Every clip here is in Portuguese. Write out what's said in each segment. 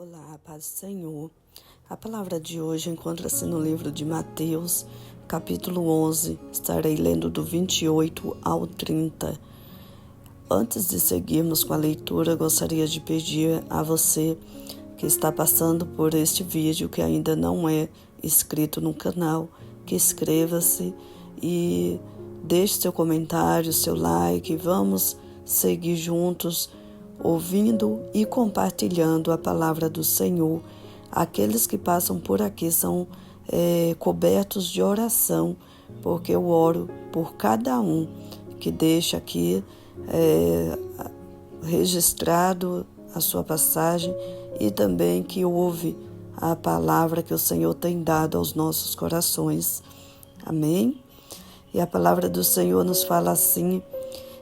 Olá, paz do Senhor. A palavra de hoje encontra-se no livro de Mateus, capítulo 11. Estarei lendo do 28 ao 30. Antes de seguirmos com a leitura, gostaria de pedir a você que está passando por este vídeo, que ainda não é inscrito no canal, que inscreva-se e deixe seu comentário, seu like. Vamos seguir juntos, ouvindo e compartilhando a palavra do Senhor. Aqueles que passam por aqui são cobertos de oração, porque eu oro por cada um que deixa aqui registrado a sua passagem e também que ouve a palavra que o Senhor tem dado aos nossos corações. Amém? E a palavra do Senhor nos fala assim: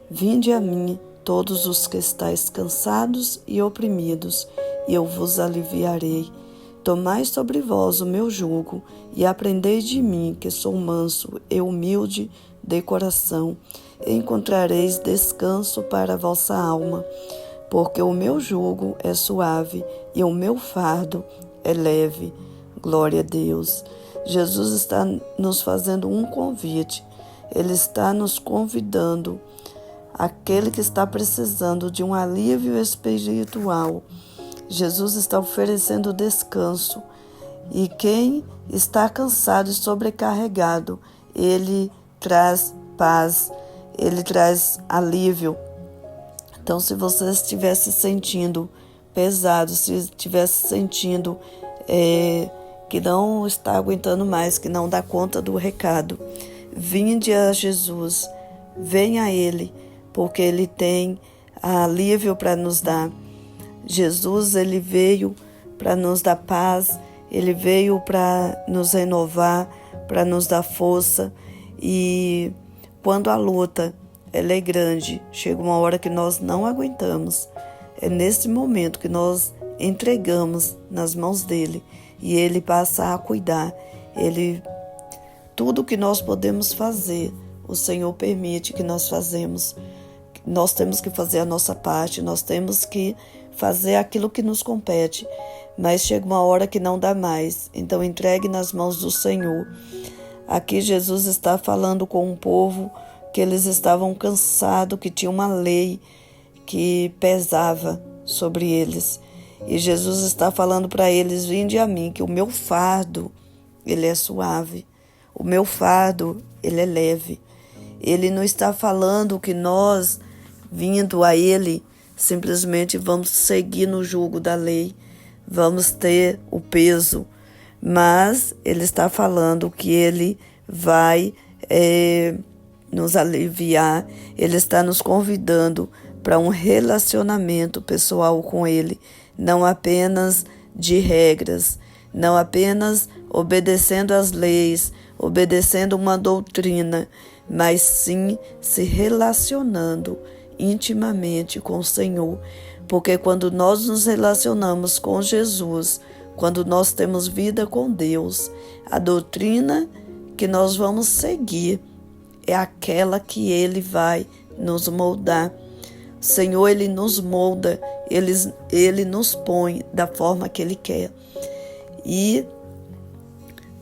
vinde a mim, todos os que estáis cansados e oprimidos, e eu vos aliviarei. Tomai sobre vós o meu jugo, e aprendei de mim, que sou manso e humilde de coração, e encontrareis descanso para a vossa alma, porque o meu jugo é suave e o meu fardo é leve. Glória a Deus. Jesus está nos fazendo um convite. Ele está nos convidando, aquele que está precisando de um alívio espiritual. Jesus está oferecendo descanso. E quem está cansado e sobrecarregado, Ele traz paz, Ele traz alívio. Então, se você estiver se sentindo pesado, se estiver se sentindo que não está aguentando mais, que não dá conta do recado, vinde a Jesus, venha a Ele, porque Ele tem alívio para nos dar. Jesus, Ele veio para nos dar paz, Ele veio para nos renovar, para nos dar força. E quando a luta ela é grande, chega uma hora que nós não aguentamos. É nesse momento que nós entregamos nas mãos dEle e Ele passa a cuidar. Tudo que nós podemos fazer, o Senhor permite que nós fazemos. Nós temos que fazer a nossa parte, nós temos que fazer aquilo que nos compete, mas chega uma hora que não dá mais, então entregue nas mãos do Senhor. Aqui Jesus está falando com um povo que eles estavam cansados, que tinha uma lei que pesava sobre eles, e Jesus está falando para eles: vinde a mim, que o meu fardo ele é suave, o meu fardo ele é leve. Ele não está falando que nós, vindo a Ele, simplesmente vamos seguir no jugo da lei, vamos ter o peso, mas Ele está falando que Ele vai nos aliviar. Ele está nos convidando para um relacionamento pessoal com Ele, não apenas de regras, não apenas obedecendo às leis, obedecendo uma doutrina, mas sim se relacionando intimamente com o Senhor. Porque quando nós nos relacionamos com Jesus, quando nós temos vida com Deus, a doutrina que nós vamos seguir é aquela que Ele vai nos moldar. O Senhor, Ele nos molda, Ele nos põe da forma que Ele quer. E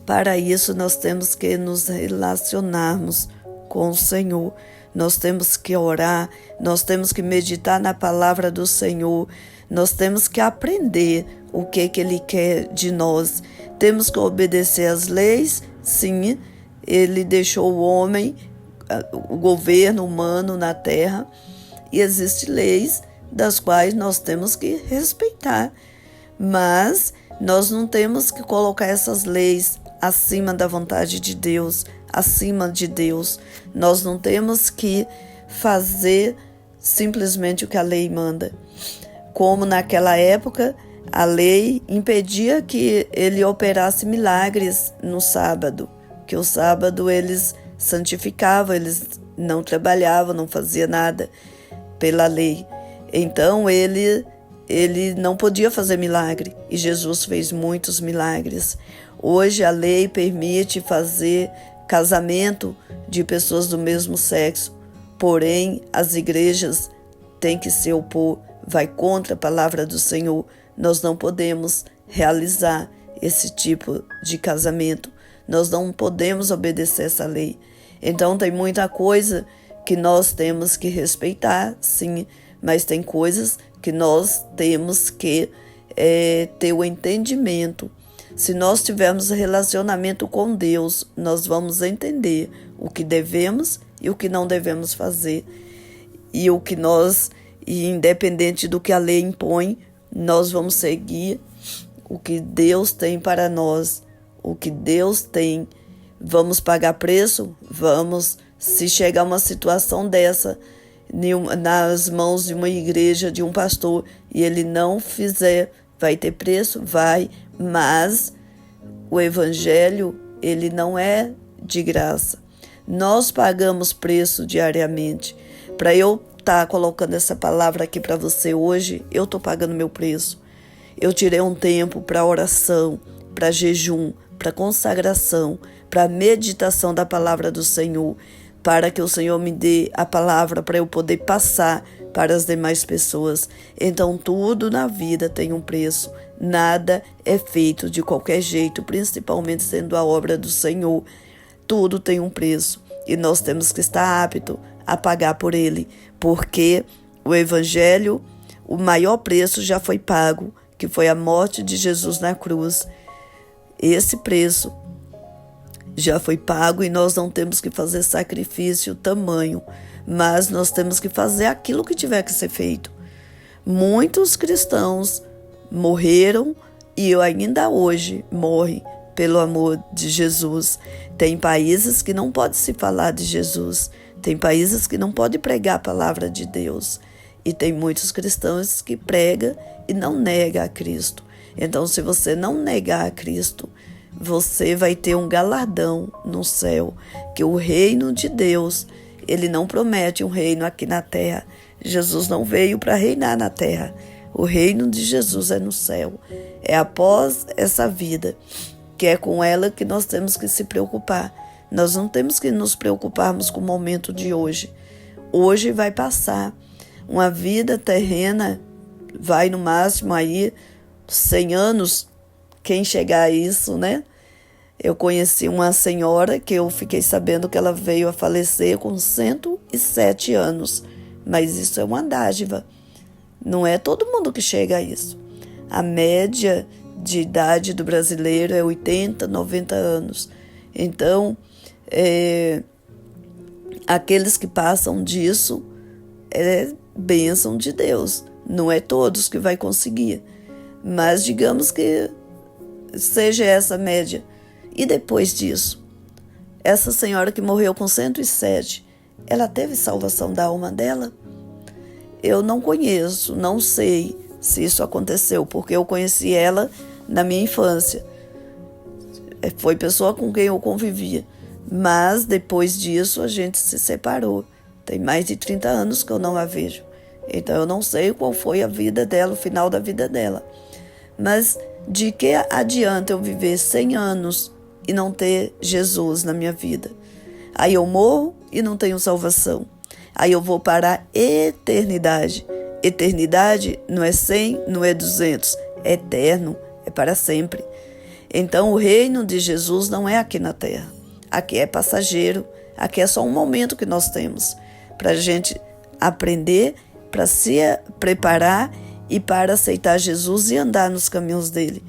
para isso nós temos que nos relacionarmos com o Senhor. Nós temos que orar, nós temos que meditar na palavra do Senhor, nós temos que aprender o que Ele quer de nós. Temos que obedecer às leis, sim. Ele deixou o homem, o governo humano na terra, e existem leis das quais nós temos que respeitar. Mas nós não temos que colocar essas leis acima da vontade de Deus, acima de Deus. Nós não temos que fazer simplesmente o que a lei manda. Como naquela época, a lei impedia que ele operasse milagres no sábado, que o sábado eles santificavam, eles não trabalhavam, não faziam nada pela lei. Então ele não podia fazer milagre, e Jesus fez muitos milagres. Hoje a lei permite fazer casamento de pessoas do mesmo sexo, porém as igrejas têm que se opor, vai contra a palavra do Senhor, nós não podemos realizar esse tipo de casamento. Nós não podemos obedecer essa lei. Então tem muita coisa que nós temos que respeitar, sim, mas tem coisas que nós temos que ter o entendimento. Se nós tivermos relacionamento com Deus, nós vamos entender o que devemos e o que não devemos fazer. E independente do que a lei impõe, nós vamos seguir o que Deus tem para nós, o que Deus tem. Vamos pagar preço? Vamos. Se chegar uma situação dessa nas mãos de uma igreja, de um pastor, e ele não fizer, vai ter preço? Vai. Mas o evangelho, ele não é de graça. Nós pagamos preço diariamente. Para eu estar colocando essa palavra aqui para você hoje, eu estou pagando meu preço. Eu tirei um tempo para oração, para jejum, para consagração, para meditação da palavra do Senhor, para que o Senhor me dê a palavra para eu poder passar para as demais pessoas. Então tudo na vida tem um preço. Nada é feito de qualquer jeito, principalmente sendo a obra do Senhor. Tudo tem um preço e nós temos que estar aptos a pagar por ele, porque o evangelho, o maior preço já foi pago, que foi a morte de Jesus na cruz. Esse preço já foi pago e nós não temos que fazer sacrifício tamanho, mas nós temos que fazer aquilo que tiver que ser feito. Muitos cristãos morreram e ainda hoje morrem pelo amor de Jesus. Tem países que não pode se falar de Jesus, tem países que não pode pregar a palavra de Deus, e tem muitos cristãos que pregam e não negam a Cristo. Então, se você não negar a Cristo, você vai ter um galardão no céu, que o reino de Deus, ele não promete um reino aqui na terra. Jesus não veio para reinar na terra. O reino de Jesus é no céu. É após essa vida, que é com ela que nós temos que se preocupar. Nós não temos que nos preocuparmos com o momento de hoje. Hoje vai passar. Uma vida terrena vai no máximo aí 100 anos, quem chegar a isso, né? Eu conheci uma senhora que eu fiquei sabendo que ela veio a falecer com 107 anos. Mas isso é uma dádiva. Não é todo mundo que chega a isso. A média de idade do brasileiro é 80, 90 anos. Então, aqueles que passam disso é bênção de Deus. Não é todos que vai conseguir. Mas digamos que seja essa média. E depois disso, essa senhora que morreu com 107, ela teve salvação da alma dela? Eu não conheço, não sei se isso aconteceu, porque eu conheci ela na minha infância. Foi pessoa com quem eu convivia. Mas depois disso a gente se separou. Tem mais de 30 anos que eu não a vejo. Então eu não sei qual foi a vida dela, o final da vida dela. Mas de que adianta eu viver 100 anos e não ter Jesus na minha vida? Aí eu morro e não tenho salvação. Aí eu vou para a eternidade. Eternidade não é 100, não é 200. É eterno, é para sempre. Então o reino de Jesus não é aqui na terra. Aqui é passageiro. Aqui é só um momento que nós temos para a gente aprender, para se preparar e para aceitar Jesus e andar nos caminhos dele.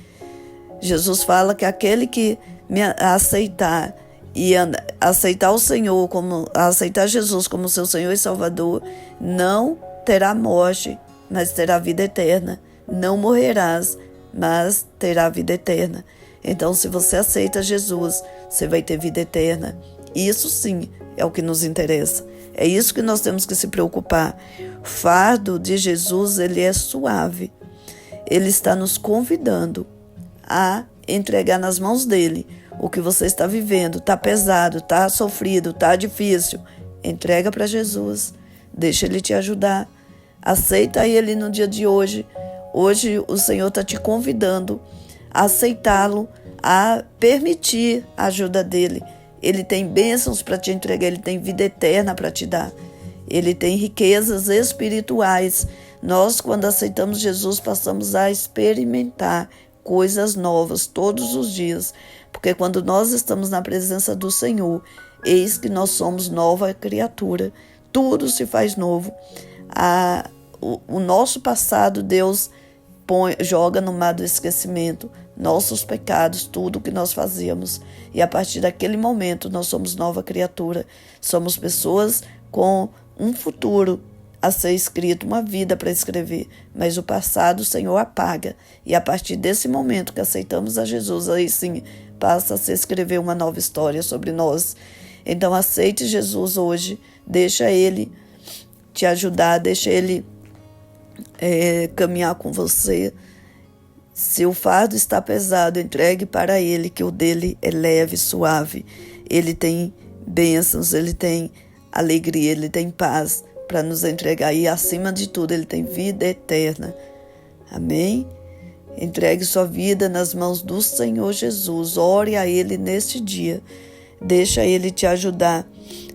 Jesus fala que aquele que me aceitar e aceitar o Senhor, aceitar Jesus como seu Senhor e Salvador, não terá morte, mas terá vida eterna. Não morrerás, mas terá vida eterna. Então, se você aceita Jesus, você vai ter vida eterna. Isso sim é o que nos interessa. É isso que nós temos que se preocupar. O fardo de Jesus, ele é suave. Ele está nos convidando a entregar nas mãos dele o que você está vivendo. Está pesado, está sofrido, está difícil. Entrega para Jesus. Deixa ele te ajudar. Aceita ele no dia de hoje. Hoje o Senhor está te convidando a aceitá-lo, a permitir a ajuda dele. Ele tem bênçãos para te entregar, ele tem vida eterna para te dar. Ele tem riquezas espirituais Nós, quando aceitamos Jesus, passamos a experimentar coisas novas todos os dias, porque quando nós estamos na presença do Senhor, eis que nós somos nova criatura, tudo se faz novo. O nosso passado, Deus joga no mar do esquecimento, nossos pecados, tudo que nós fazíamos, e a partir daquele momento nós somos nova criatura, somos pessoas com um futuro a ser escrito, uma vida para escrever, mas o passado o Senhor apaga, e a partir desse momento que aceitamos a Jesus, aí sim passa a se escrever uma nova história sobre nós. Então aceite Jesus hoje, deixa Ele te ajudar, deixa Ele caminhar com você. Se o fardo está pesado, entregue para Ele, que o dele é leve, suave. Ele tem bênçãos, Ele tem alegria, Ele tem paz para nos entregar. E acima de tudo, Ele tem vida eterna. Amém? Entregue sua vida nas mãos do Senhor Jesus. Ore a Ele neste dia. Deixa Ele te ajudar.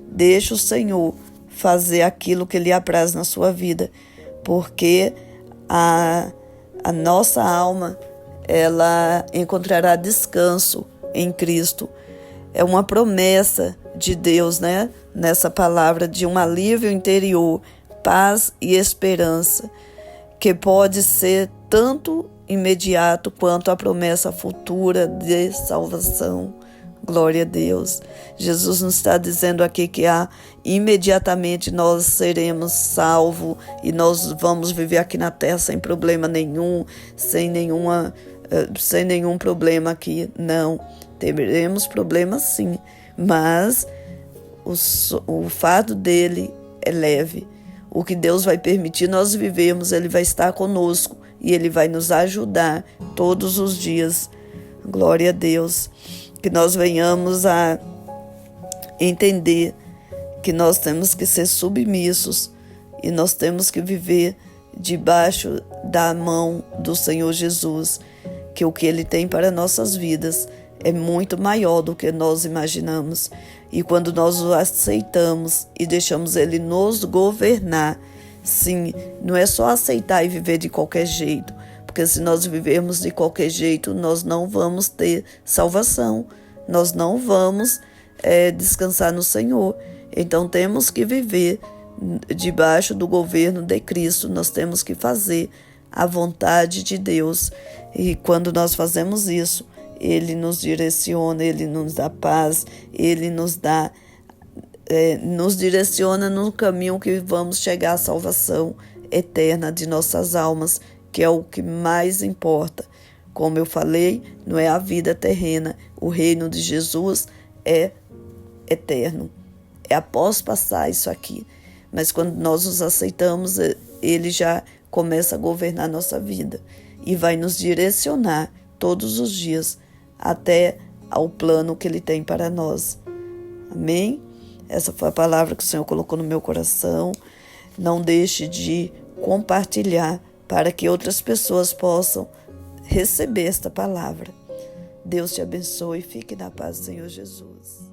Deixa o Senhor fazer aquilo que Ele apraz na sua vida. Porque a nossa alma, ela encontrará descanso em Cristo. É uma promessa de Deus, né? Nessa palavra de um alívio interior, paz e esperança, que pode ser tanto imediato quanto a promessa futura de salvação. Glória a Deus. Jesus nos está dizendo aqui que imediatamente nós seremos salvos e nós vamos viver aqui na terra sem problema nenhum, sem nenhum problema aqui. Não, teremos problemas sim, mas o fardo dele é leve. O que Deus vai permitir nós vivermos, Ele vai estar conosco e Ele vai nos ajudar todos os dias. Glória a Deus. Que nós venhamos a entender que nós temos que ser submissos e nós temos que viver debaixo da mão do Senhor Jesus, que o que Ele tem para nossas vidas é muito maior do que nós imaginamos. E quando nós o aceitamos e deixamos Ele nos governar, sim, não é só aceitar e viver de qualquer jeito, porque se nós vivermos de qualquer jeito, nós não vamos ter salvação, nós não vamos descansar no Senhor. Então temos que viver debaixo do governo de Cristo, nós temos que fazer a vontade de Deus. E quando nós fazemos isso, Ele nos direciona, Ele nos dá paz, Ele nos direciona no caminho que vamos chegar à salvação eterna de nossas almas, que é o que mais importa. Como eu falei, não é a vida terrena. O reino de Jesus é eterno. É após passar isso aqui. Mas quando nós os aceitamos, Ele já começa a governar nossa vida e vai nos direcionar todos os dias até ao plano que Ele tem para nós. Amém? Essa foi a palavra que o Senhor colocou no meu coração. Não deixe de compartilhar para que outras pessoas possam receber esta palavra. Deus te abençoe e fique na paz do Senhor Jesus.